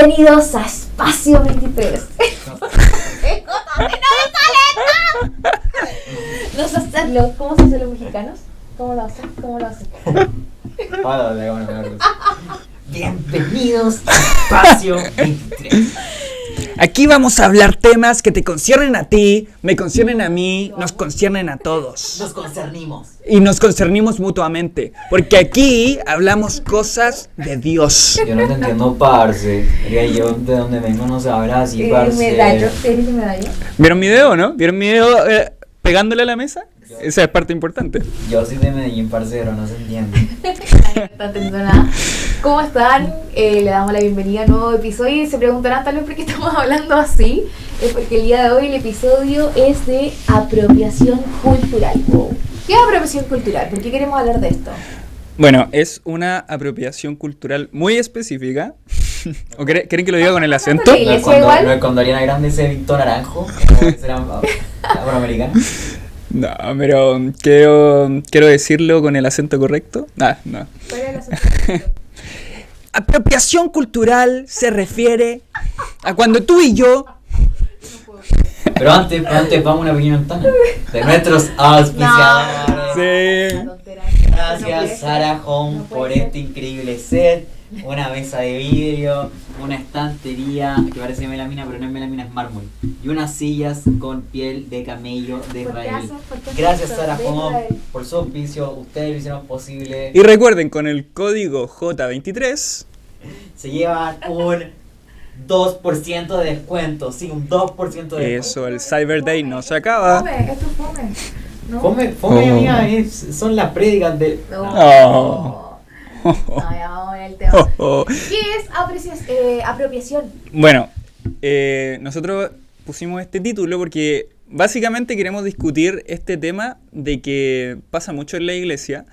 Bienvenidos a Espacio 23. No sé hacerlo. ¿Cómo se hacen los mexicanos? ¿Cómo lo hacen? Bienvenidos a Espacio 23. Aquí vamos a hablar temas que te conciernen a ti, me conciernen a mí, nos conciernen a todos. Nos concernimos. Y nos concernimos mutuamente, porque aquí hablamos cosas de Dios. Yo no te entiendo, parce. Yo de donde vengo no se habla así, parce. Medallo. ¿Tienes mi medallo? ¿Vieron mi video, no? ¿Vieron mi video pegándole a la mesa? Esa es parte importante. Yo soy de Medellín, parcero, no se entiende. No está entendiendo nada. ¿Cómo están? Le damos la bienvenida a un nuevo episodio y se preguntarán tal vez por qué estamos hablando así. Es porque el día de hoy el episodio es de apropiación cultural. Wow. ¿Qué es apropiación cultural? ¿Por qué queremos hablar de esto? Bueno, es una apropiación cultural muy específica. ¿O quieren que lo diga con el acento? Sí. Igual. Cuando Ariana Grande ese Víctor Naranjo, será afroamericano. No, pero quiero decirlo con el acento correcto. No. ¿Cuál es el acento? Apropiación cultural se refiere a cuando tú y yo... Pero antes vamos a una pequeña ventana de nuestros auspiciadores. Sí. Gracias Sara Home por este increíble set. Una mesa de vidrio, una estantería que parece melamina, pero no es melamina, es mármol. Y unas sillas con piel de camello de Israel. Gracias Sara Home por su auspicio, ustedes lo hicieron posible. Y recuerden, con el código J23 se llevan un 2% de descuento. Sí, un 2% de descuento. Eso, el Cyber Day no se acaba. Esto es fome. ¿No? Fome, amiga, son las prédicas de... No. Ya vamos en el tema. ¿Qué es apropiación? Bueno, nosotros pusimos este título porque básicamente queremos discutir este tema de que pasa mucho en la iglesia,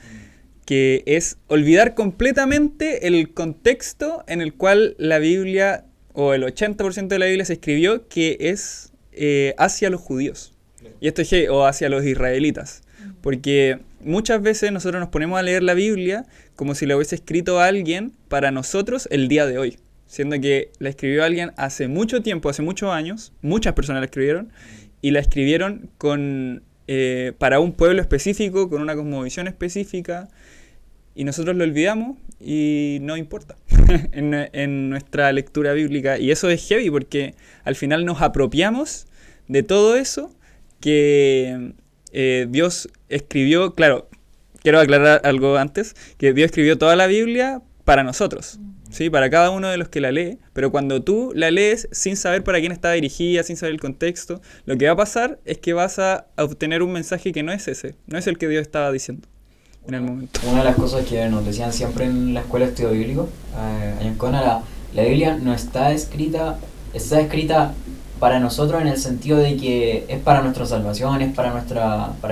que es olvidar completamente el contexto en el cual la Biblia, o el 80% de la Biblia se escribió, que es hacia los judíos, y esto es o hacia los israelitas, porque muchas veces nosotros nos ponemos a leer la Biblia como si la hubiese escrito alguien para nosotros el día de hoy, siendo que la escribió alguien hace mucho tiempo, hace muchos años, muchas personas la escribieron, y la escribieron para un pueblo específico, con una cosmovisión específica, y nosotros lo olvidamos y no importa en nuestra lectura bíblica. Y eso es heavy porque al final nos apropiamos de todo eso que Dios escribió. Claro, quiero aclarar algo antes, que Dios escribió toda la Biblia para nosotros, ¿sí? Para cada uno de los que la lee, pero cuando tú la lees sin saber para quién está dirigida, sin saber el contexto, lo que va a pasar es que vas a obtener un mensaje que no es ese, no es el que Dios estaba diciendo en el momento. Una de las cosas que nos decían siempre en la escuela de estudio bíblico, allá en Cona, la Biblia no está escrita para nosotros en el sentido de que es para nuestra salvación, es para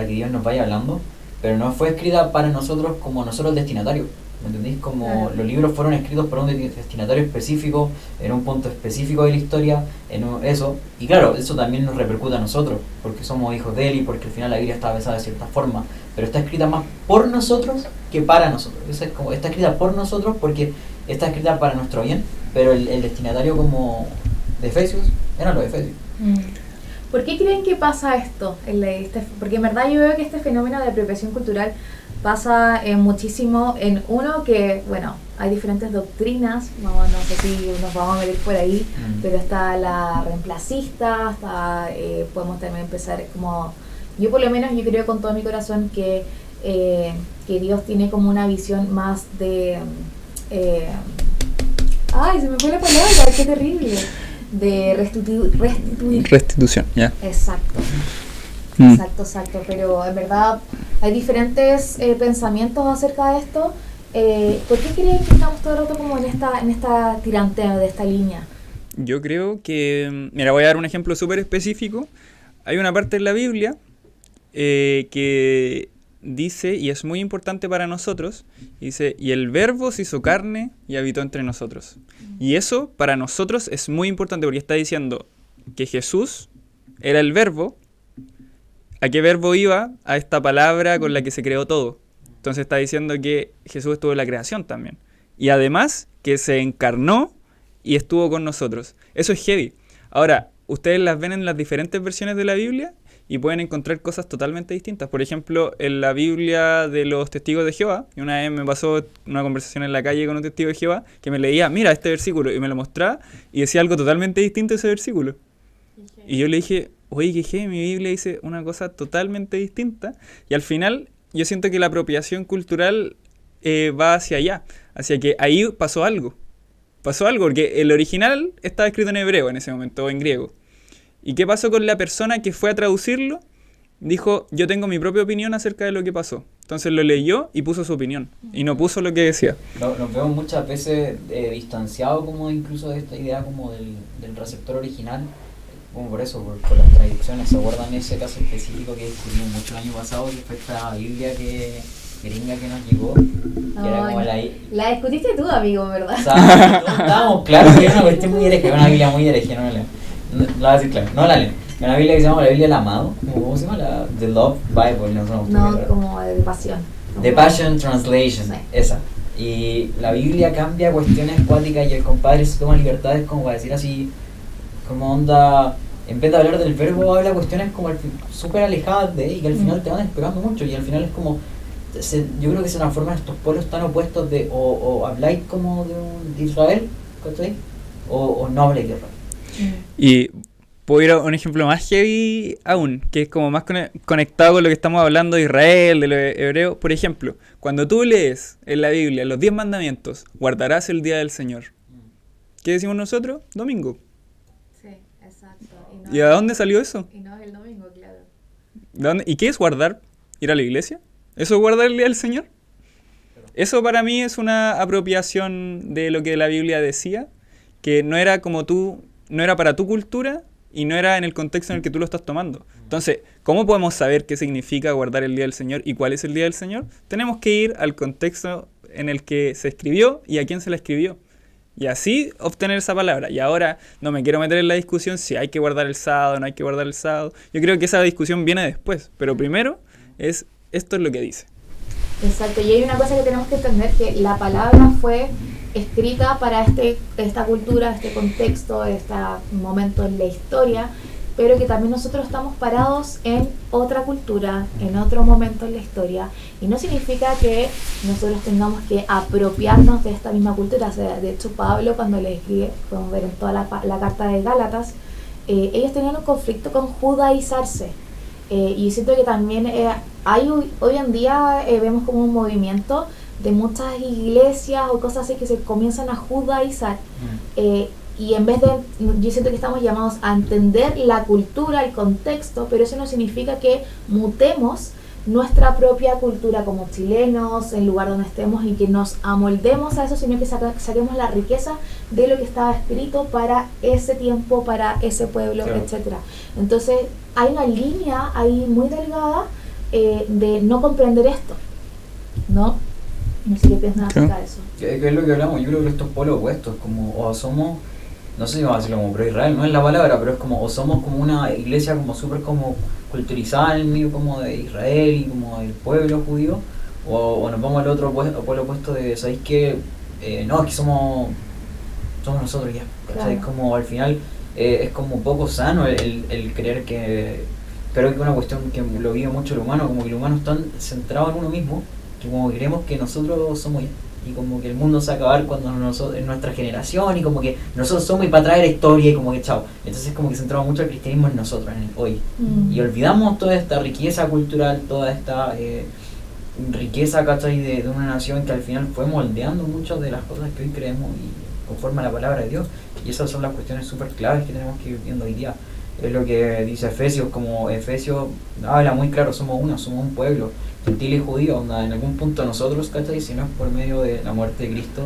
que Dios nos vaya hablando, pero no fue escrita para nosotros como nosotros destinatarios, ¿me entendéis? Como los libros fueron escritos para un destinatario específico, en un punto específico de la historia, eso, y claro, eso también nos repercute a nosotros, porque somos hijos de Él y porque al final la Biblia está pensada de cierta forma, pero está escrita más por nosotros que para nosotros. Eso es como, está escrita por nosotros porque está escrita para nuestro bien, pero el destinatario como de Efesios eran los Efesios. ¿Por qué creen que pasa esto? Porque en verdad yo veo que este fenómeno de apropiación cultural pasa muchísimo en uno que, bueno, hay diferentes doctrinas, no sé si nos vamos a meter por ahí, pero está la reemplacista, podemos también empezar como... Yo por lo menos yo creo con todo mi corazón que Dios tiene como una visión más de... ¡ay, se me fue la palabra! ¡Qué terrible! De restituir. Restitución, ya. Exacto. Exacto. Pero en verdad hay diferentes pensamientos acerca de esto. ¿Por qué creen que estamos todo el rato como en esta tiranteo de esta línea? Yo creo que... Mira, voy a dar un ejemplo súper específico. Hay una parte en la Biblia que dice, y es muy importante para nosotros, dice, y el verbo se hizo carne y habitó entre nosotros. Y eso para nosotros es muy importante porque está diciendo que Jesús era el verbo. ¿A qué verbo iba? A esta palabra con la que se creó todo. Entonces está diciendo que Jesús estuvo en la creación también. Y además que se encarnó y estuvo con nosotros. Eso es heavy. Ahora, ustedes las ven en las diferentes versiones de la Biblia y pueden encontrar cosas totalmente distintas. Por ejemplo, en la Biblia de los testigos de Jehová, y una vez me pasó una conversación en la calle con un testigo de Jehová que me leía, mira este versículo, y me lo mostraba y decía algo totalmente distinto a ese versículo. Y yo le dije, oye, que heavy, mi Biblia dice una cosa totalmente distinta. Y al final, yo siento que la apropiación cultural va hacia allá, hacia que ahí pasó algo. Pasó algo, porque el original estaba escrito en hebreo en ese momento, o en griego. ¿Y qué pasó con la persona que fue a traducirlo? Dijo, yo tengo mi propia opinión acerca de lo que pasó. Entonces lo leyó y puso su opinión, y no puso lo que decía. Nos vemos muchas veces distanciados como incluso de esta idea como del receptor original, como por eso, por las traducciones. ¿Se acuerdan ese caso específico que discutimos mucho el año pasado, que fue esta Biblia gringa que nos llegó? Que era como la discutiste tú, amigo, ¿verdad? O sea, todos estábamos claros que era una cuestión muy hereje, una Biblia muy hereje, no la leen. No, la voy a decir claro, no la leen. Una Biblia que se llama la Biblia del Amado, ¿cómo se llama? The Love Bible, no como de pasión. The Passion Translation, sí. Esa. Y la Biblia cambia cuestiones cuáticas y el compadre se toma libertades como para decir así, como onda, en vez de hablar del verbo, habla cuestiones como súper alejadas de él y que al final te van despegando mucho y al final es como, yo creo que se transforman estos polos tan opuestos de o habláis como de Israel, ¿cachai? O no habláis de Israel. Y puedo ir a un ejemplo más heavy aún, que es como más conectado con lo que estamos hablando de Israel, de lo hebreo. Por ejemplo, cuando tú lees en la Biblia los 10 mandamientos, guardarás el día del Señor. ¿Qué decimos nosotros? Domingo. Sí, exacto. ¿Y a dónde salió eso? Y no es el domingo, claro. ¿De dónde? ¿Y qué es guardar? ¿Ir a la iglesia? ¿Eso es guardar el día del Señor? Eso para mí es una apropiación de lo que la Biblia decía, que no era como tú, no era para tu cultura y no era en el contexto en el que tú lo estás tomando. Entonces, ¿cómo podemos saber qué significa guardar el día del Señor y cuál es el día del Señor? Tenemos que ir al contexto en el que se escribió y a quién se la escribió. Y así obtener esa palabra. Y ahora no me quiero meter en la discusión si hay que guardar el sábado o no hay que guardar el sábado. Yo creo que esa discusión viene después. Pero primero es, esto es lo que dice. Exacto. Y hay una cosa que tenemos que entender, que la palabra fue escrita para esta cultura, este contexto, este momento en la historia, pero que también nosotros estamos parados en otra cultura, en otro momento en la historia, y no significa que nosotros tengamos que apropiarnos de esta misma cultura. O sea, de hecho, Pablo, cuando le escribe, podemos ver en toda la carta de Gálatas, ellos tenían un conflicto con judaizarse, y siento que también hoy en día vemos como un movimiento de muchas iglesias o cosas así que se comienzan a judaizar, y en vez de, yo siento que estamos llamados a entender la cultura, el contexto, pero eso no significa que mutemos nuestra propia cultura como chilenos, en el lugar donde estemos, y que nos amoldemos a eso, sino que saquemos la riqueza de lo que estaba escrito para ese tiempo, para ese pueblo, claro, etcétera. Entonces hay una línea ahí muy delgada de no comprender esto, ¿no? No sé qué piensan acerca de eso. ¿Qué es lo que hablamos? Yo creo que estos polos opuestos, como o somos, no sé si vamos a decirlo como pro Israel, no es la palabra, pero es como, o somos como una iglesia como súper como culturizada en el medio como de Israel y como del pueblo judío, o nos vamos al otro polo opuesto de, ¿sabéis qué? No, es que somos nosotros ya, claro. Es como al final es como poco sano el creer que, creo que es una cuestión que lo vive mucho el humano, como que el humano está centrado en uno mismo, que como creemos que nosotros somos ya, y como que el mundo se va a acabar cuando nosotros, en nuestra generación, y como que nosotros somos y para traer historia y como que chao. Entonces como que centramos mucho el cristianismo en nosotros, en el hoy, y olvidamos toda esta riqueza cultural, toda esta riqueza, ¿cachai? De una nación que al final fue moldeando muchas de las cosas que hoy creemos y conforme a la palabra de Dios, y esas son las cuestiones súper claves que tenemos que ir viendo hoy día. Es lo que dice Efesios, como Efesios habla muy claro, somos un pueblo, gentil y judío, onda, en algún punto nosotros, ¿cachai? Si no es por medio de la muerte de Cristo,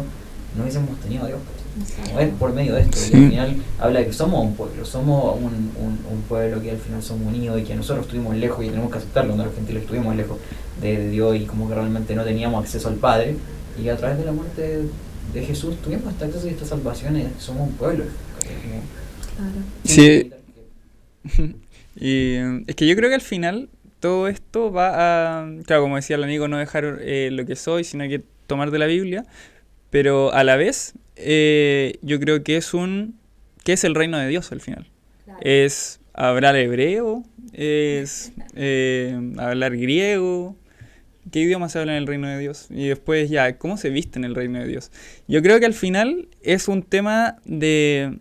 no hubiésemos tenido a Dios, ¿cachai? No es por medio de esto, sí. Y al final habla de que somos un pueblo, somos un pueblo que al final somos unidos y que nosotros estuvimos lejos y tenemos que aceptarlo, donde los gentiles estuvimos lejos de Dios y como que realmente no teníamos acceso al Padre, y a través de la muerte de Jesús tuvimos este acceso y esta salvación, y somos un pueblo, ¿cachai? Como, claro. Sí. Y es que yo creo que al final todo esto va a, claro, como decía el amigo, no dejar lo que soy, sino que tomar de la Biblia, pero a la vez yo creo que ¿qué es el reino de Dios al final? Claro. Es hablar hebreo, es hablar griego. ¿Qué idioma se habla en el reino de Dios? Y después ya, ¿cómo se viste en el reino de Dios? Yo creo que al final es un tema de...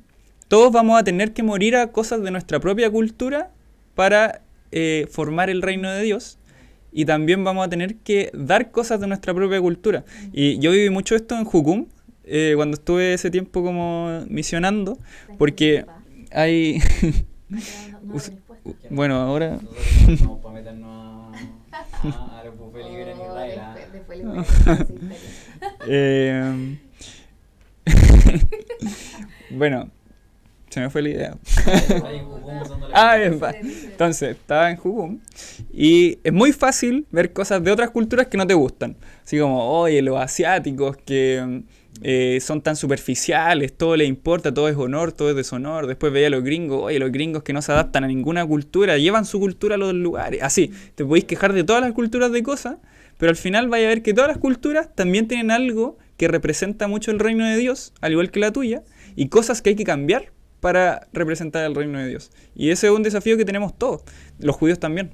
Todos vamos a tener que morir a cosas de nuestra propia cultura para formar el reino de Dios. Y también vamos a tener que dar cosas de nuestra propia cultura. Y yo viví mucho esto en Jucum, cuando estuve ese tiempo como misionando, porque hay... Bueno, ahora... Vamos para meternos a los buffets libres en Israel. Después Bueno, se me fue la idea. Bien, Entonces, estaba en Jucum y es muy fácil ver cosas de otras culturas que no te gustan. Así como, oye, los asiáticos que son tan superficiales, todo les importa, todo es honor, todo es deshonor. Después veía a los gringos, oye, los gringos que no se adaptan a ninguna cultura, llevan su cultura a los lugares. Así, te podéis quejar de todas las culturas de cosas, pero al final vais a ver que todas las culturas también tienen algo que representa mucho el reino de Dios, al igual que la tuya, y cosas que hay que cambiar para representar el reino de Dios. Y ese es un desafío que tenemos todos, los judíos también.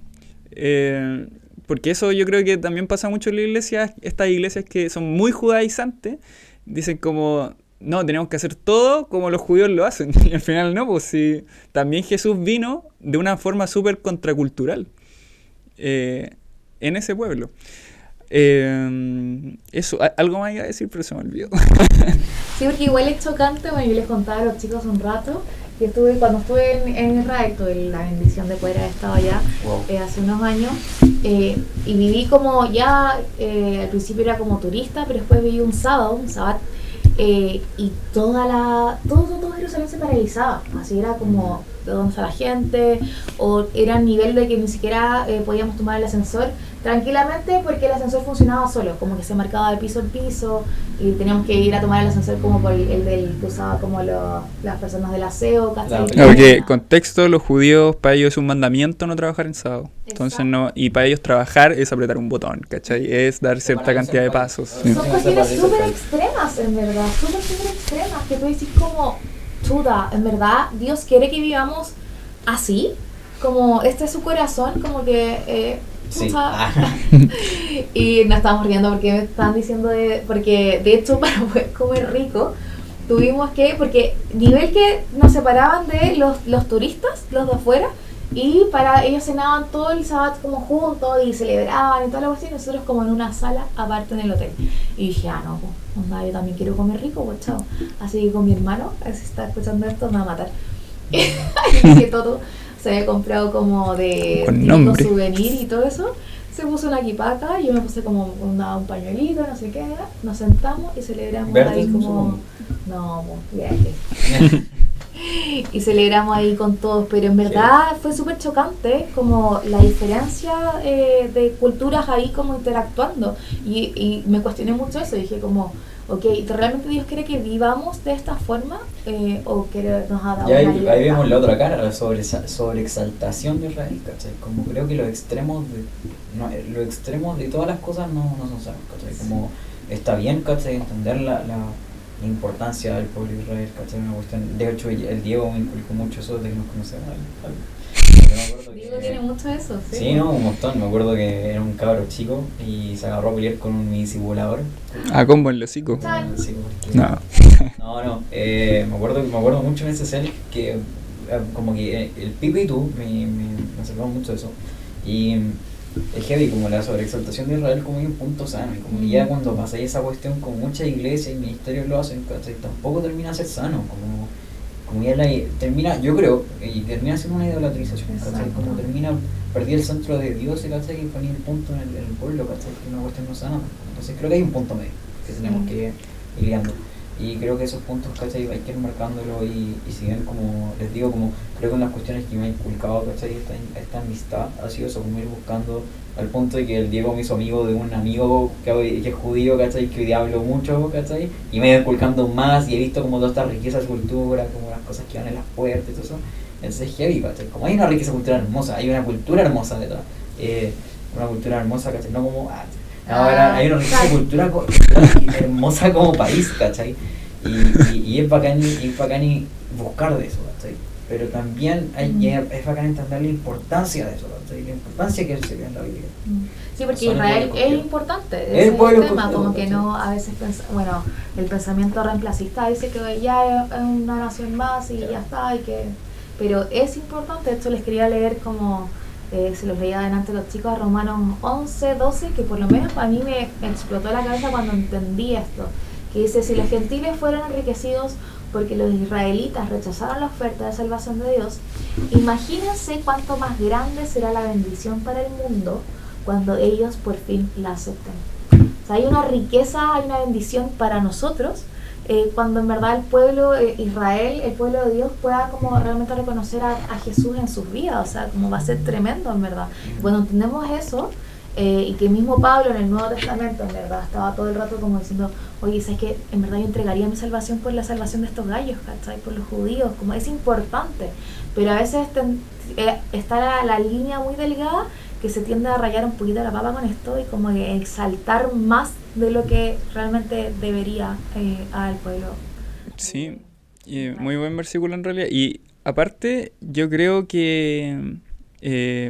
Porque eso yo creo que también pasa mucho en la iglesia, estas iglesias que son muy judaizantes, dicen como, no, tenemos que hacer todo como los judíos lo hacen. Y al final no, pues sí, también Jesús vino de una forma súper contracultural en ese pueblo. Eso, algo más iba a decir, pero se me olvidó. Sí, porque igual es chocante, bueno, yo les contaba a los chicos un rato, que cuando estuve en Israel, tuve la bendición de poder haber estado allá hace unos años, y viví como ya, al principio era como turista, pero después viví un sábado, y todo Jerusalén se paralizaba, así era como de dónde está la gente, o era a nivel de que ni siquiera podíamos tomar el ascensor tranquilamente porque el ascensor funcionaba solo, como que se marcaba de piso en piso y teníamos que ir a tomar el ascensor como por el del que usaba como las personas del aseo, ¿cachai? Porque contexto, los judíos, para ellos es un mandamiento no trabajar en sábado. Entonces no, y para ellos trabajar es apretar un botón, ¿cachai? Es dar cierta cantidad de pasos. Son cuestiones súper extremas, en verdad, súper extremas, que tú decís como, chuta, en verdad, Dios quiere que vivamos así, como este es su corazón, como que... Sí. Y nos estábamos riendo porque me estaban diciendo porque de hecho para poder comer rico tuvimos que, porque nivel que nos separaban de los turistas, los de afuera, y para ellos cenaban todo el sábado como juntos y celebraban y toda la cuestión, y nosotros como en una sala aparte en el hotel. Y dije, no, pues, onda, yo también quiero comer rico, pues chao. Así que con mi hermano, si está escuchando esto, me va a matar. Y dije, todo se había comprado como de souvenir y todo eso, se puso una kipaca, yo me puse como un pañuelito, no sé qué, nos sentamos y celebramos ahí como... No, pues, viaje. Y celebramos ahí con todos, pero en verdad fue súper chocante como la diferencia de culturas ahí como interactuando, y me cuestioné mucho eso, dije como... Ok, ¿realmente Dios quiere que vivamos de esta forma? ¿O que nos ha dado y una ahí vemos la otra cara, la sobreexaltación de Israel, ¿cachai? Como creo que los extremos de todas las cosas no son sanos, ¿cachai? Como está bien, ¿cachai? Entender la importancia del pueblo de Israel, ¿cachai? Una cuestión, de hecho el Diego me inculcó mucho eso de que nos conocemos Diego tiene mucho de eso, ¿sí? Sí, no, un montón. Me acuerdo que era un cabro chico y se agarró a pelear con un discipulador. Ah, combo en el hocico. No. No, me acuerdo mucho en ese cel que como que el Pipe y tú me acercaron mucho de eso. Y es heavy, como la sobreexaltación de Israel como hay un punto sano. Y como que ya cuando pasáis esa cuestión con muchas iglesias y ministerios lo hacen, ¿cachai? Tampoco termina de ser sano. Como ya termina, yo creo, y termina siendo una idolatrización, ¿cachai? Como termina perdiendo el centro de Dios, ¿cachai? Y ponía el punto en el pueblo, ¿cachai? Que es una cuestión no sana. Entonces creo que hay un punto medio que tenemos que ir guiando. Y creo que esos puntos, ¿cachai? Hay que ir marcándolo y si bien, como les digo, como creo que una de las cuestiones que me ha inculcado, ¿cachai? Esta amistad ha sido eso, como ir buscando al punto de que el Diego me hizo amigo de un amigo que es judío, ¿cachai? Que hoy día hablo mucho, ¿cachai? Y me he ido inculcando más y he visto como toda esta riqueza de cultura, como las cosas que van en las puertas y todo eso. Entonces es heavy, ¿cachai? Como hay una riqueza cultural hermosa, hay una cultura hermosa detrás. Una cultura hermosa, ¿cachai? No como... hay una riqueza cultural hermosa como país, ¿cachai? Y es bacán y buscar de eso, ¿cachai? Pero también es bacán entender la importancia de eso, ¿cachai? La importancia que se ve en la Biblia. Sí, porque Israel es importante, es el pueblo tema, escogido, como que ¿cachai? no, a veces, bueno, el pensamiento reemplacista dice que ya es una nación más y ya está, pero es importante. De hecho les quería leer como, se los leía adelante a los chicos, a Romanos 11, 12, que por lo menos a mí me explotó la cabeza cuando entendí esto, que dice: si los gentiles fueron enriquecidos porque los israelitas rechazaron la oferta de salvación de Dios, imagínense cuánto más grande será la bendición para el mundo cuando ellos por fin la acepten. O sea, hay una riqueza, hay una bendición para nosotros cuando en verdad el pueblo Israel, el pueblo de Dios, pueda como realmente reconocer a Jesús en sus vidas. O sea, como va a ser tremendo en verdad. Cuando entendemos eso, y que mismo Pablo en el Nuevo Testamento en verdad estaba todo el rato como diciendo: oye, ¿sabes qué? En verdad yo entregaría mi salvación por la salvación de estos gallos, ¿cachai? Por los judíos, como es importante, pero a veces está la línea muy delgada que se tiende a rayar un poquito la papa con esto y como que exaltar más de lo que realmente debería al pueblo. Sí, y muy buen versículo en realidad. Y aparte, yo creo que,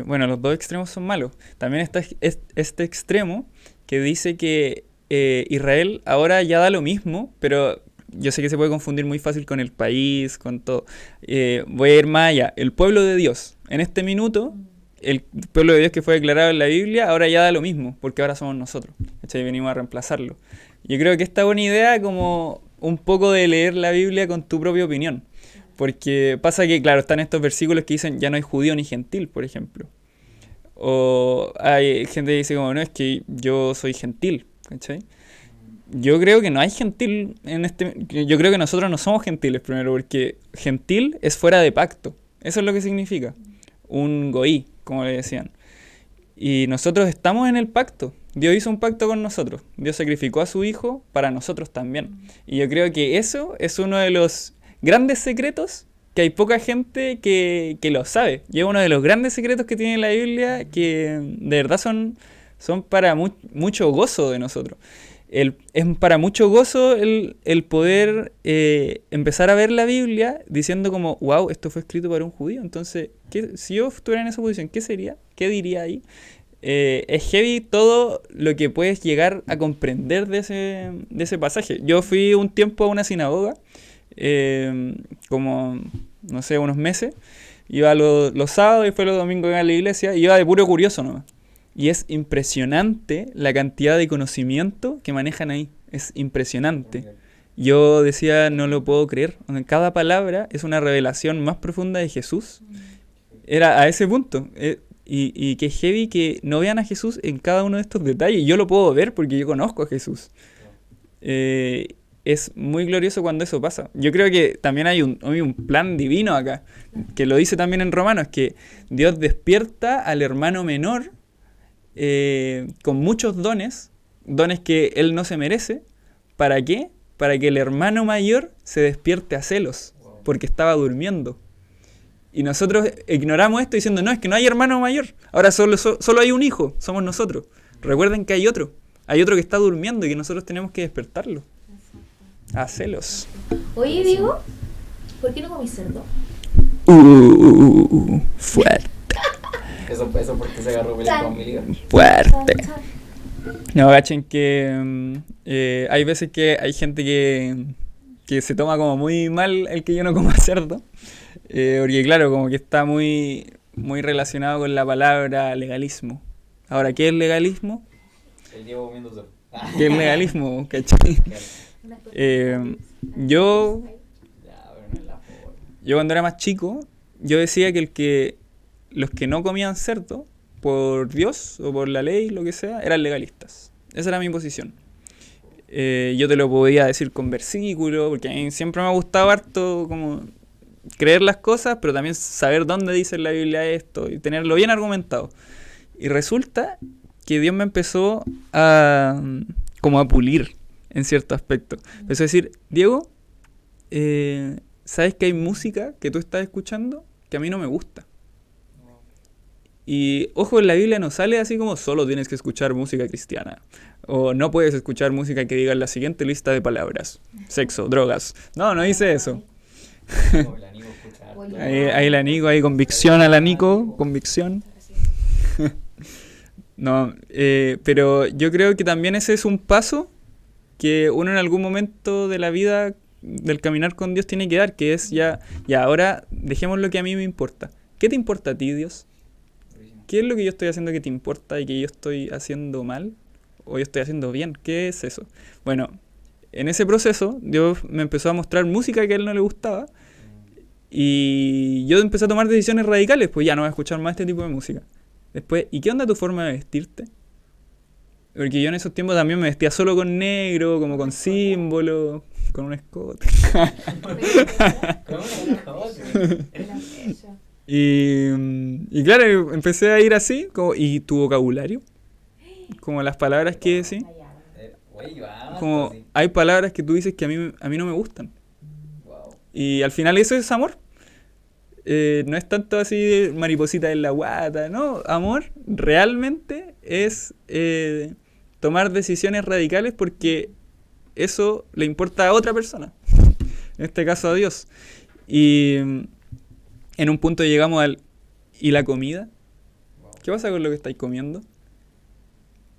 bueno, los dos extremos son malos. También está este extremo que dice que Israel ahora ya da lo mismo, pero yo sé que se puede confundir muy fácil con el país, con todo. Voy a ir más allá. El pueblo de Dios, en este minuto, el pueblo de Dios que fue declarado en la Biblia, ahora ya da lo mismo, porque ahora somos nosotros. ¿Cachai? Venimos a reemplazarlo. Yo creo que esta es buena idea como un poco de leer la Biblia con tu propia opinión. Porque pasa que, claro, están estos versículos que dicen: ya no hay judío ni gentil, por ejemplo. O hay gente que dice como: no, es que yo soy gentil, ¿cachai? Yo creo que no hay gentil en este... Yo creo que nosotros no somos gentiles primero, porque gentil es fuera de pacto. Eso es lo que significa. Un goí, como le decían. Y nosotros estamos en el pacto. Dios hizo un pacto con nosotros. Dios sacrificó a su hijo para nosotros también. Y yo creo que eso es uno de los grandes secretos que hay poca gente que lo sabe. Y es uno de los grandes secretos que tiene la Biblia que de verdad son para mucho gozo de nosotros. Es para mucho gozo el poder empezar a ver la Biblia diciendo como: wow, esto fue escrito para un judío. Entonces, si yo estuviera en esa posición, ¿qué sería? ¿Qué diría ahí? Es heavy todo lo que puedes llegar a comprender de ese pasaje. Yo fui un tiempo a una sinagoga, como, no sé, unos meses. Iba los sábados y fue los domingos a la iglesia. Y iba de puro curioso nomás. Y es impresionante la cantidad de conocimiento que manejan ahí. Es impresionante. Yo decía, no lo puedo creer. Cada palabra es una revelación más profunda de Jesús. Era a ese punto. Y que heavy que no vean a Jesús en cada uno de estos detalles. Yo lo puedo ver porque yo conozco a Jesús. Es muy glorioso cuando eso pasa. Yo creo que también hay un plan divino acá, que lo dice también en Romanos, que Dios despierta al hermano menor con muchos dones que él no se merece. ¿Para qué? Para que el hermano mayor se despierte a celos, porque estaba durmiendo. Y nosotros ignoramos esto diciendo: no, es que no hay hermano mayor, ahora solo hay un hijo, somos nosotros. Recuerden que hay otro que está durmiendo y que nosotros tenemos que despertarlo. A celos. Oye, Diego, ¿por qué no comí cerdo? Fuerte. Eso porque se agarró pelea con mi liga. Fuerte. No, gachen que hay veces que hay gente que se toma como muy mal el que yo no coma cerdo. Porque claro, como que está muy, muy relacionado con la palabra legalismo. Ahora, ¿qué es legalismo? El Diego comiendo cerdo. ¿Qué es legalismo? ¿Cachai? Yo cuando era más chico, yo decía que los que no comían cerdo, por Dios o por la ley, lo que sea, eran legalistas. Esa era mi posición. Yo te lo podía decir con versículos, porque a mí siempre me ha gustado harto como creer las cosas, pero también saber dónde dice en la Biblia esto y tenerlo bien argumentado. Y resulta que Dios me empezó como a pulir en cierto aspecto. Empezó a decir: Diego, ¿sabes que hay música que tú estás escuchando que a mí no me gusta? Y ojo, en la Biblia no sale así como solo tienes que escuchar música cristiana. O no puedes escuchar música que diga la siguiente lista de palabras. Sexo, drogas. No, no dice eso. Como el amigo escucha harto. Ahí el Anico, ahí convicción al Anico, convicción. No, pero yo creo que también ese es un paso que uno en algún momento de la vida, del caminar con Dios, tiene que dar, que es ya ahora dejemos lo que a mí me importa. ¿Qué te importa a ti, Dios? ¿Qué es lo que yo estoy haciendo que te importa y que yo estoy haciendo mal? ¿O yo estoy haciendo bien? ¿Qué es eso? Bueno, en ese proceso Dios me empezó a mostrar música que a él no le gustaba y yo empecé a tomar decisiones radicales, pues ya no voy a escuchar más este tipo de música. Después, ¿y qué onda tu forma de vestirte? Porque yo en esos tiempos también me vestía solo con negro, como con símbolos, con un escote. Y claro, empecé a ir así, y tu vocabulario, como las palabras que sí, como hay palabras que tú dices que a mí no me gustan. Y al final eso es amor. No es tanto así de mariposita en la guata, no, amor realmente es tomar decisiones radicales porque eso le importa a otra persona, en este caso a Dios. Y en un punto llegamos ¿y la comida? ¿Qué pasa con lo que estáis comiendo?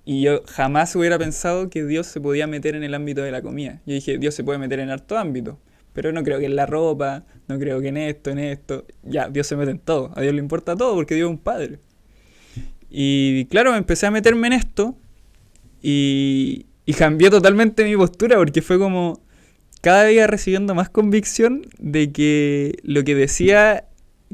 Y yo jamás hubiera pensado que Dios se podía meter en el ámbito de la comida. Yo dije, Dios se puede meter en harto ámbito, pero no creo que en la ropa, no creo que en esto. Ya, Dios se mete en todo. A Dios le importa todo porque Dios es un padre. Y claro, me empecé a meterme en esto y cambié totalmente mi postura porque fue como cada día recibiendo más convicción de que lo que decía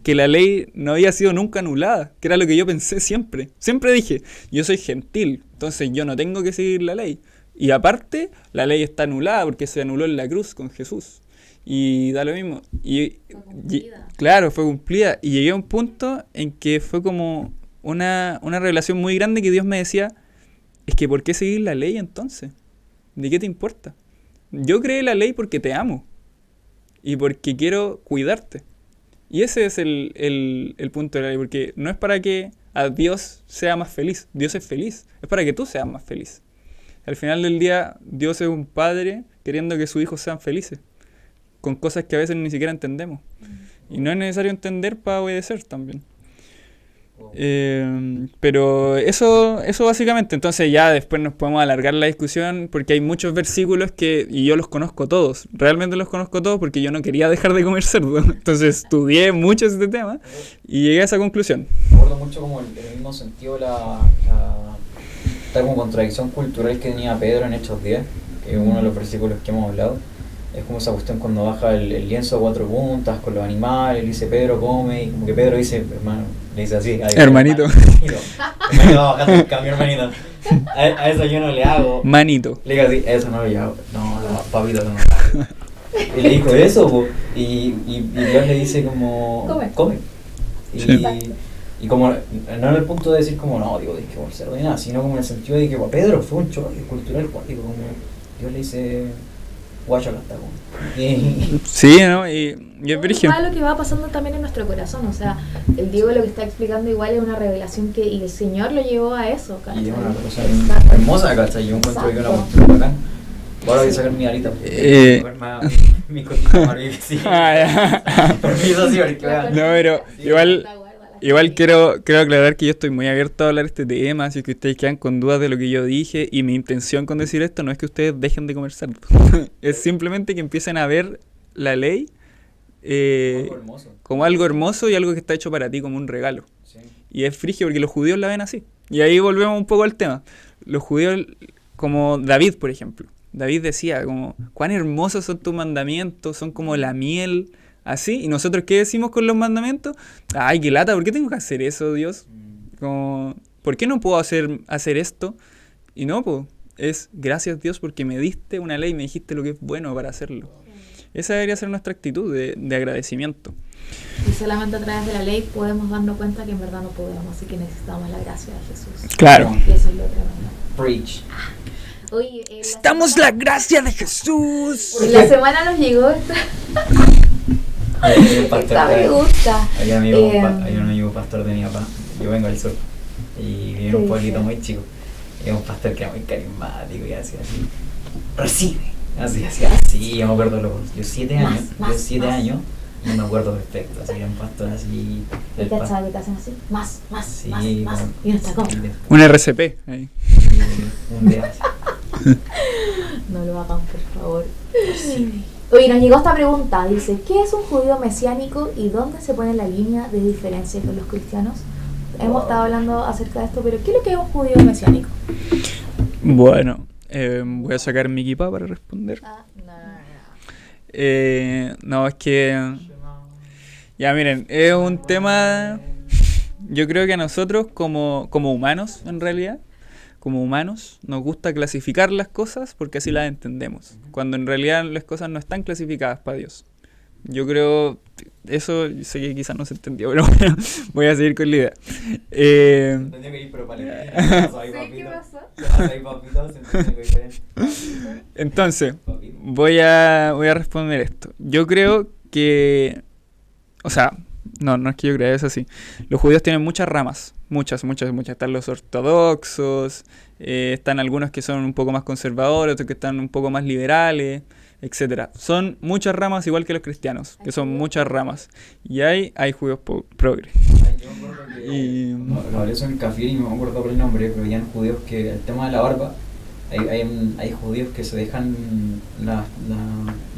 que la ley no había sido nunca anulada, que era lo que yo pensé siempre. Siempre dije, yo soy gentil, entonces yo no tengo que seguir la ley. Y aparte, la ley está anulada porque se anuló en la cruz con Jesús. Y da lo mismo. Claro, fue cumplida. Y llegué a un punto en que fue como una revelación muy grande que Dios me decía, es que ¿por qué seguir la ley entonces? ¿De qué te importa? Yo creé la ley porque te amo y porque quiero cuidarte. Y ese es el punto de la ley, porque no es para que a Dios sea más feliz. Dios es feliz, es para que tú seas más feliz. Al final del día, Dios es un padre queriendo que sus hijos sean felices, con cosas que a veces ni siquiera entendemos. Y no es necesario entender para obedecer también. Pero eso básicamente. Entonces ya después nos podemos alargar la discusión porque hay muchos versículos y yo los conozco todos. Realmente los conozco todos porque yo no quería dejar de comer cerdo. Entonces estudié mucho este tema y llegué a esa conclusión. Me acuerdo mucho como el mismo sentido esta como contradicción cultural que tenía Pedro en Hechos 10, que es uno de los versículos que hemos hablado. Es como esa cuestión cuando baja el lienzo a 4 puntas con los animales, dice Pedro come, y como que Pedro dice, hermano, le dice así, hermanito. Hermanito, va bajando el cambio, hermanito. A eso yo no le hago. Manito. Le digo así, eso no lo hago. No, papito, no. Y le dijo eso, y Dios le dice como, come. Y como, no en el punto de decir como, no, digo, que por cerdo ni nada, sino como en el sentido de que para Pedro fue un choque cultural cuático, como Dios le dice, guacho acá está, como. Sí, ¿no? Y es brígido. Es lo que va pasando también en nuestro corazón, o sea, el Diego lo que está explicando igual es una revelación y el Señor lo llevó a eso, ¿cachai? Y es una cosa hermosa, ¿cachai? Yo encuentro que es una cuestión bacán. Ahora voy a sacar mi arita. Mi cosita maravilla. Permiso, sí, porque vean. No, pero igual quiero aclarar que yo estoy muy abierto a hablar este tema, así que ustedes quedan con dudas de lo que yo dije, y mi intención con decir esto no es que ustedes dejen de comer cerdo, es simplemente que empiecen a ver la ley como algo hermoso y algo que está hecho para ti, como un regalo. Sí. Y es frigio porque los judíos la ven así. Y ahí volvemos un poco al tema. Los judíos, como David, por ejemplo. David decía como, cuán hermosos son tus mandamientos, son como la miel, así. ¿Y nosotros qué decimos con los mandamientos? Ay, qué lata, ¿por qué tengo que hacer eso, Dios? Como, ¿por qué no puedo hacer esto? Y no, pues, es gracias Dios porque me diste una ley, me dijiste lo que es bueno para hacerlo. Esa debería ser nuestra actitud de agradecimiento. Y solamente a través de la ley podemos darnos cuenta que en verdad no podemos, así que necesitamos la gracia de Jesús. Claro. Y eso es lo tremendo. Preach. Oye, ¡estamos la gracia de Jesús! En la semana nos llegó esta me gusta. Hay un amigo pastor de mi papá. yo vengo del sur y viví en ¿Qué un pueblito dice? muy chico. Y un pastor que era muy carismático y hacía así, recibe. Así, yo me acuerdo yo 7 Más, años, más, yo 7 más. años, y me acuerdo perfecto, así que un pastor así, ¿Y cachai que te hacen así? Más, sí, más. con- Y uno está como, sí, Un RCP. Ahí. un día así. no lo hagan, por favor. Oye, nos llegó esta pregunta. Dice, ¿qué es un judío mesiánico y dónde se pone la línea de diferencia con los cristianos? Hemos estado hablando acerca de esto, pero ¿qué es lo que es un judío mesiánico? Bueno, voy a sacar mi equipa para responder. No, es que... Ya miren, es un tema... Yo creo que a nosotros como humanos, en realidad, como humanos, nos gusta clasificar las cosas porque así las entendemos, cuando en realidad las cosas no están clasificadas para Dios. Yo creo, eso sé que quizás no se entendió, pero bueno, voy a seguir con la idea. Entendí que ir, pero Palestina, ¿qué pasó ahí, papito? ¿Qué pasó ahí, papito? Se entendió que diferente. Entonces, Papito. voy a responder esto. Yo creo que, o sea, no es que yo crea, es así. Los judíos tienen muchas ramas, muchas. Están los ortodoxos, están algunos que son un poco más conservadores, otros que están un poco más liberales, etcétera. Son muchas ramas, igual que los cristianos, que son muchas ramas. Y hay judíos progres. Ay, yo me acuerdo que Y- lo hablé eso en Cafir y no me acuerdo por el nombre, pero habían judíos que el tema de la barba, hay judíos que se dejan la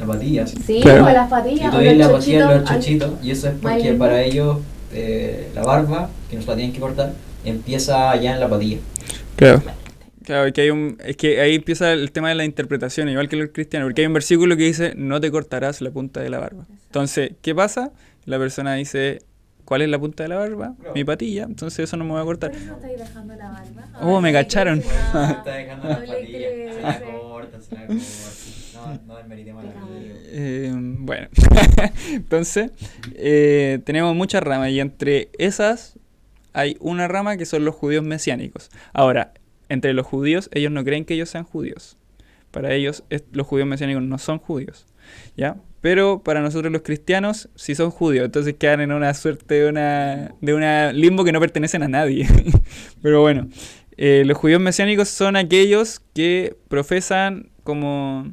patilla así. Sí, Claro. o las Y patillas, tú o ves los la patilla en los chochitos. chochitos, y eso es porque Bailen. para ellos la barba, que nos la tienen que cortar, empieza ya en la patilla. Claro. Claro, es que ahí empieza el tema de la interpretación, igual que los cristianos, porque hay un versículo que dice, no te cortarás la punta de la barba. Entonces, ¿qué pasa? La persona dice, ¿cuál es la punta de la barba? Mi patilla, entonces eso no me voy a cortar. ¿Por eso estáis dejando la barba? Oh, me cacharon. Se está dejando la No le patilla, crees. se la corta, se la corta. No desmeritemos la vida. Bueno, entonces tenemos muchas ramas y entre esas hay una rama que son los judíos mesiánicos. Ahora, entre los judíos, ellos no creen que ellos sean judíos. Para ellos, los judíos mesiánicos no son judíos, ¿ya? Pero para nosotros los cristianos sí son judíos, entonces quedan en una suerte de una limbo que no pertenecen a nadie. Pero bueno, los judíos mesiánicos son aquellos que profesan como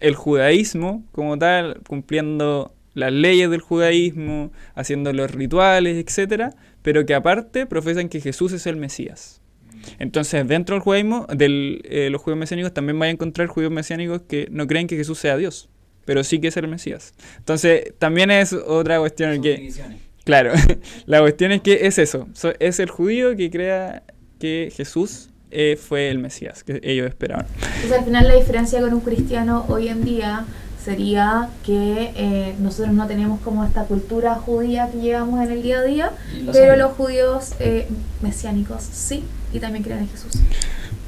el judaísmo como tal, cumpliendo las leyes del judaísmo, haciendo los rituales, etcétera, pero que aparte profesan que Jesús es el Mesías. Entonces, dentro del judaísmo, los judíos mesiánicos también van a encontrar judíos mesiánicos que no creen que Jesús sea Dios, pero sí que es el Mesías. Entonces, también es otra cuestión Son que, divisiones. claro, la cuestión es que es eso, es el judío que crea que Jesús fue el Mesías que ellos esperaban. Entonces, al final, la diferencia con un cristiano hoy en día sería que nosotros no tenemos como esta cultura judía que llevamos en el día a día, Y lo pero saben. los judíos mesiánicos sí, y también creen en Jesús.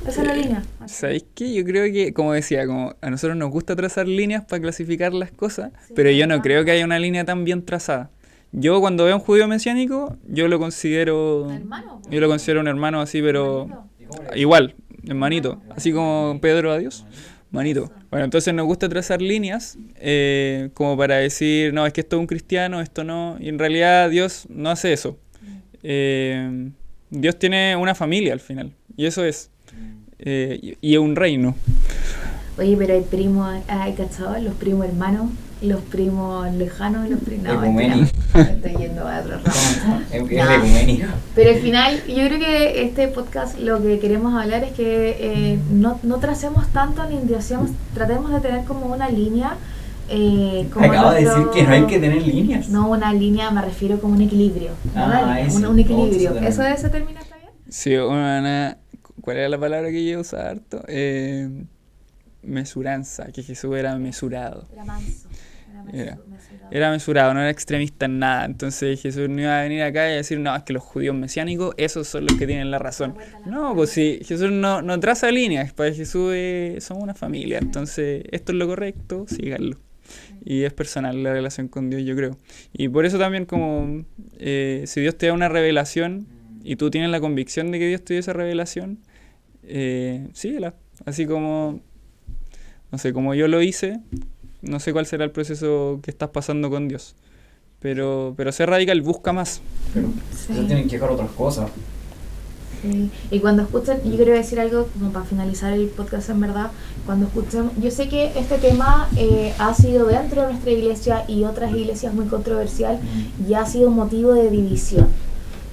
Esa es la línea. ¿Sabéis qué? Yo creo que, como decía, como a nosotros nos gusta trazar líneas para clasificar las cosas, Sí, pero yo no ¿verdad? creo que haya una línea tan bien trazada. Yo cuando veo a un judío mesiánico, yo lo considero un hermano así, pero ¿Y cómo le igual, hermanito, así como Pedro a Dios, manito. Bueno, entonces nos gusta trazar líneas como para decir, no, es que esto es un cristiano, esto no, y en realidad Dios no hace eso. Dios tiene una familia al final, y eso es, y un reino. Oye, pero hay primos, hay cachado, los primos hermanos, los primos lejanos, los primos... No, Ecuménico. estoy yendo a otro ramo. Es No. ecuménico. Pero al final, yo creo que este podcast lo que queremos hablar es que no tracemos tanto ni endiosemos, tratemos de tener como una línea. Como Acaba de nuestro- decir que no hay que tener líneas. No, una línea, me refiero como un equilibrio. No una línea, sí. un equilibrio. Oh, ¿Eso ese término está bien? Sí, ¿cuál era la palabra que yo usaba harto? Mesuranza, que Jesús era mesurado. Era manso. Era mesurado, no era extremista en nada. Entonces Jesús no iba a venir acá y a decir, no, es que los judíos mesiánicos, esos son los que tienen la razón. No, pues sí, Jesús no traza líneas, para Jesús somos una familia, entonces esto es lo correcto, síganlo. Y es personal la relación con Dios, yo creo. Y por eso también como si Dios te da una revelación y tú tienes la convicción de que Dios te dio esa revelación, síguela. Así como, no sé, como yo lo hice, no sé cuál será el proceso que estás pasando con Dios. pero ser radical busca más. Pero Sí. ellos tienen que dejar otras cosas. Sí. Y cuando escuchen, yo quiero decir algo como para finalizar el podcast en verdad, cuando escuchen, yo sé que este tema ha sido dentro de nuestra iglesia y otras iglesias muy controversial y ha sido motivo de división.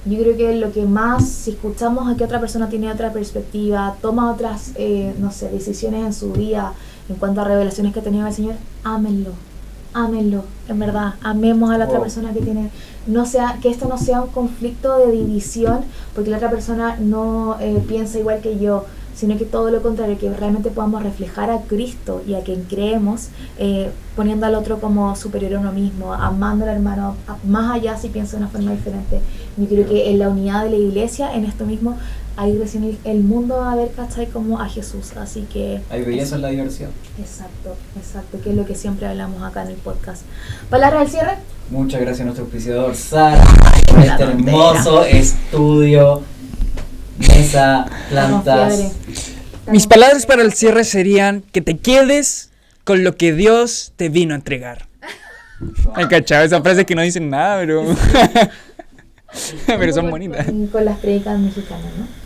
Yo creo que lo que más, si escuchamos a que otra persona tiene otra perspectiva, toma otras, no sé, decisiones en su vida en cuanto a revelaciones que ha tenido el Señor, ámenlo, ámenlo, en verdad, amemos a la otra Wow. persona que tiene, no sea, que esto no sea un conflicto de división, porque la otra persona no piensa igual que yo, sino que todo lo contrario, que realmente podamos reflejar a Cristo y a quien creemos, poniendo al otro como superior a uno mismo, amando al hermano, más allá si piensa de una forma diferente. Yo creo que en la unidad de la iglesia, en esto mismo, ahí recién el mundo va a ver, ¿cachai? Como a Jesús, así que... Hay belleza en la diversidad. Exacto, exacto, que es lo que siempre hablamos acá en el podcast. ¿Palabras del cierre? Muchas gracias a nuestro auspiciador Sara por la este tontera. hermoso estudio, mesa, Estamos plantas. fiebres. Mis palabras para el cierre serían que te quedes con lo que Dios te vino a entregar. Ay, cachado, esas frases que no dicen nada, pero... pero son bonitas. Con las predicas mexicanas, ¿no?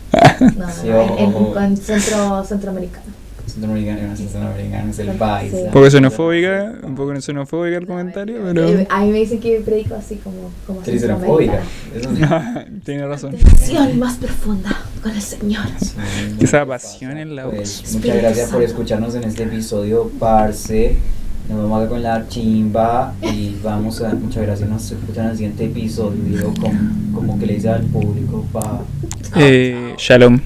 No, Sí, con centroamericano. Centroamericano es el país. Sí. Un poco xenofóbica el comentario, pero... A mí me dicen que predico así como Tricerofóbica. centroamericana. Eso sí. Tiene razón. Conexión más profunda con el Señor. Que esa pasión en la voz. Pues, muchas gracias por escucharnos en este episodio, parce. Nos vamos a con la chimba y vamos a dar muchas gracias. Nos escuchan en el siguiente episodio. Como que le dice al público, pa. Shalom.